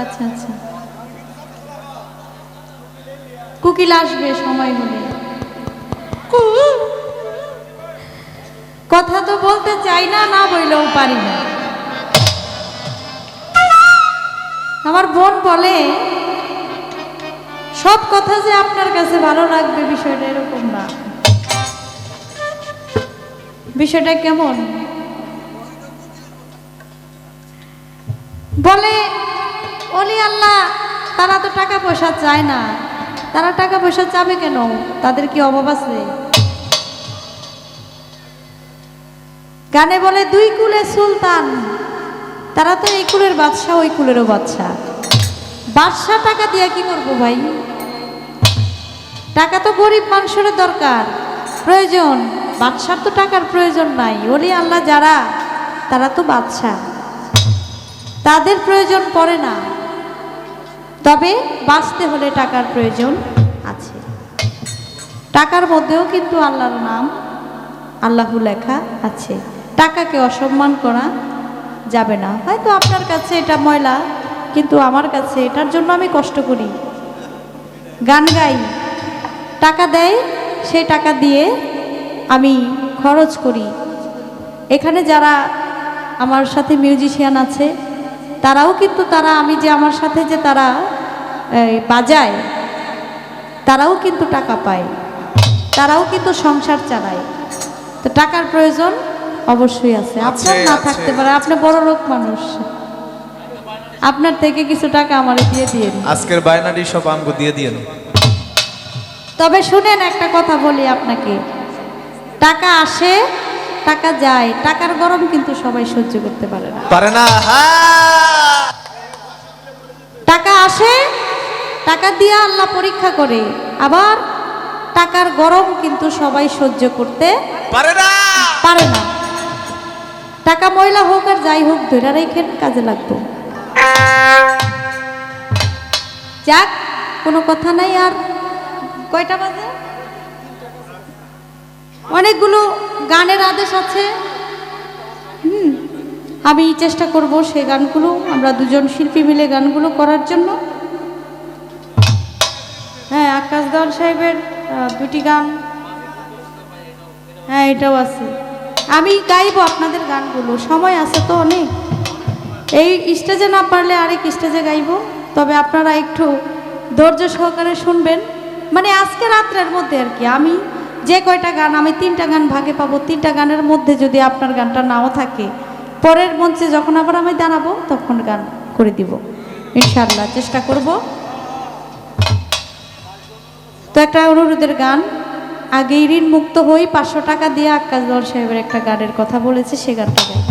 আচ্ছা আচ্ছা, কুকিল আসবে সময় হলে। কথা তো বলতে চাই না, না বললেও পারি না। আমার বোন বলে সব কথা যে আপনার কাছে ভালো লাগবে বিষয়টা এরকম না। বিষয়টা কেমন বলে, ওলি আল্লাহ তারা তো টাকা পয়সা চায় না। তারা টাকা পয়সা চাবে কেন? তাদের কি অভাব আছে? গানে বলে দুই কুলে সুলতান, তারা তো এই কুলের বাদশা ওই কুলেরও বাদশা। বাদশা টাকা দিয়ে কি করবো ভাই? টাকা তো গরিব মানুষের দরকার, প্রয়োজন। বাদশার তো টাকার প্রয়োজন নাই। ওলি আল্লাহ যারা, তারা তো বাদশা, তাদের প্রয়োজন পড়ে না। তবে বাঁচতে হলে টাকার প্রয়োজন আছে। টাকার মধ্যেও কিন্তু আল্লাহর নাম আল্লাহু লেখা আছে। টাকাকে অসম্মান করা যাবে না। হয়তো আপনার কাছে এটা ময়লা, কিন্তু আমার কাছে এটার জন্য আমি কষ্ট করি, গান গাই, টাকা দেয়, সেই টাকা দিয়ে আমি খরচ করি। এখানে যারা আমার সাথে মিউজিশিয়ান আছে, তারাও কিন্তু আমি যে আমার সাথে যে তারা বাজায়, তারাও কিন্তু টাকা পায়, তারাও কিন্তু সংসার চালায়। তো টাকার প্রয়োজন অবশ্যই আছে। আপনার না থাকতে পারে, আপনি বড় লোক মানুষ, আপনার থেকে কিছু টাকা আমার দিয়ে দিয়ে আজকের বায়নারি সব আমগো দিয়ে দিয়ে। তবে শুনেন, একটা কথা বলি আপনাকে, টাকা আসে টাকা যায়, টাকার গরম কিন্তু সবাই সহ্য করতে পারে না। পারে না। টাকা আসে, টাকা দিয়ে আল্লাহ পরীক্ষা করে, আবার টাকার গরম কিন্তু সবাই সহ্য করতে পারে না। পারে না। টাকা ময়লা হোক আর যাই হোক, ধরে রেখেন, কাজে লাগতো। যাক, কোনো কথা নাই। আর কয়টা বাজে? অনেকগুলো গানের আদেশ আছে। আমি চেষ্টা করব সেই গানগুলো, আমরা দুজন শিল্পী মিলে গানগুলো করার জন্য। হ্যাঁ, আকাশ দেওয়ান সাহেবের দুটি গান, হ্যাঁ এটাও আছে। আমি গাইবো আপনাদের গানগুলো, সময় আছে তো অনেক। এই স্টেজে না পারলে আরেক স্টেজে গাইবো। তবে আপনারা একটু ধৈর্য সহকারে শুনবেন। মানে আজকে রাত্রের মধ্যে আর কি, আমি যে কয়টা গান, আমি 3টা গান ভাগে পাবো। 3টা গানের মধ্যে যদি আপনার গানটা নাও থাকে, পরের মঞ্চে যখন আবার আমি দাঁড়াবো তখন গান করে দিব ইনশাআল্লাহ, চেষ্টা করব। তো একটা অনুরোধের গান, আগে ঋণ মুক্ত হই 500 টাকা দিয়ে আকাশ দেওয়ান সাহেবের একটা গানের কথা বলেছে, সে গানটা গাই।